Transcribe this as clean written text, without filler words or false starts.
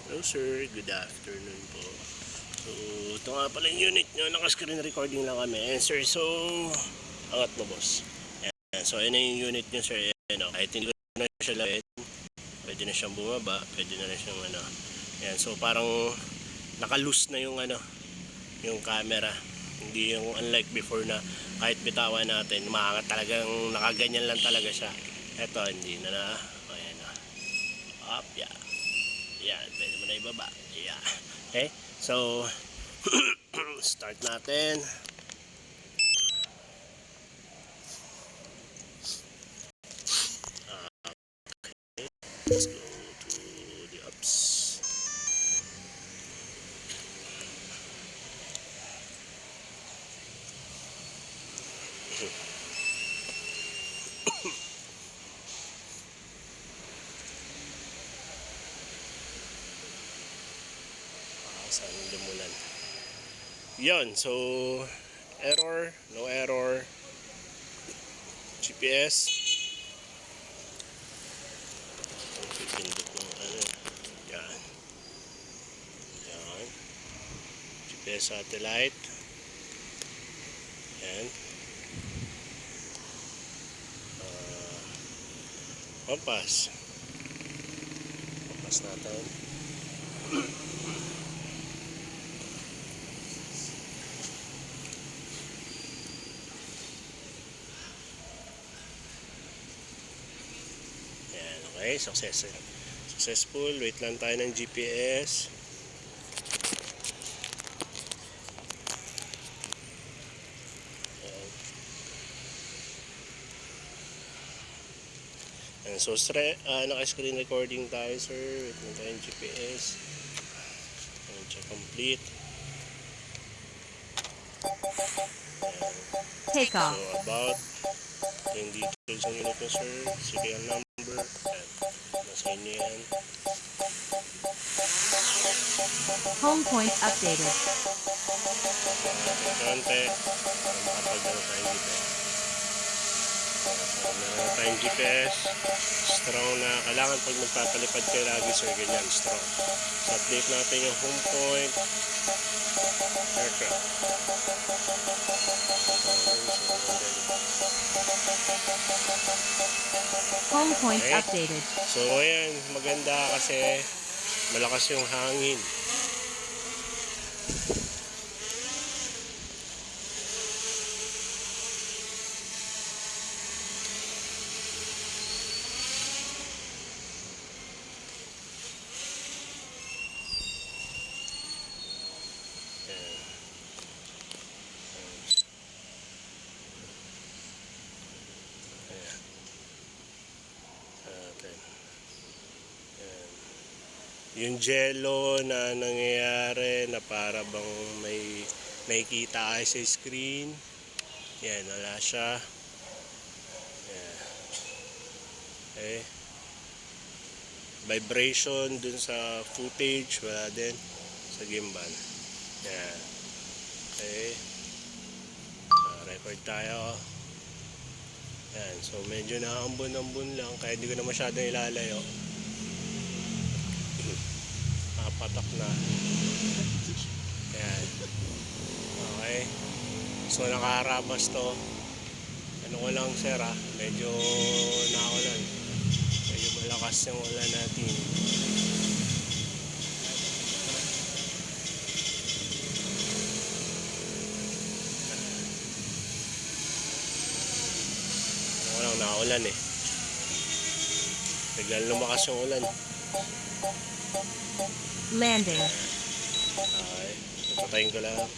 Hello sir, good afternoon po. So, ito nga pala yung unit nyo. Naka-screen recording lang kami. And sir, so, angat mo boss. Ayan. So, ayun na yung unit nyo sir. Ayan, oh. Kahit hindi ko na siya lapit, pwede na siyang bumaba. Pwede na rin siyang ano. Ayan, so parang naka-loose na yung ano, yung camera. Hindi yung unlike before na kahit bitawan natin, talagang nakaganyan lang talaga siya. Ito, hindi na na. Ayan na. Up, yeah. Yan, pwede mo na ibaba. Yeah. Okay, so start natin. Let's go to the apps. Saan yung dumulan? Yun, so error, no error. GPS. Pipindot ng ano. Yan. Yan. GPS satellite. Yan. Compass. Compass natin. Okay, successful. Wait lang tayo ng GPS. And so, naka-screen recording tayo, sir. Wait lang tayo ng GPS. And check complete. Take off. So, about yung details ng unit nyo, sir. Serial number. And nasa inyo yan. Home point updated. Konti para makapag-ano tayong GPS. So, meron tayong GPS. Strong na. Kailangan pag magpapalipad kayo lagi, sir, ganyan, strong. So, update natin yung home point. Aircraft. Home point Okay. updated. So, ayan, maganda kasi malakas yung hangin. Yung jello na nangyayari na para bang may nakikita kayo sa screen, yan, wala siya. Yan. Okay. Vibration dun sa footage, wala din sa gimbal. Yan. Okay. Record tayo. Yan. So medyo naambon-ambon lang kaya hindi ko na masyadong ilalayo. Patak na. Ayan. Okay. So nakaharabas to. Ano ko lang sir ha. Medyo naulan. Medyo malakas yung ulan natin. Ano ko lang naulan eh. Biglang lumakas yung ulan. Landing. Okay. Patayin ko lang.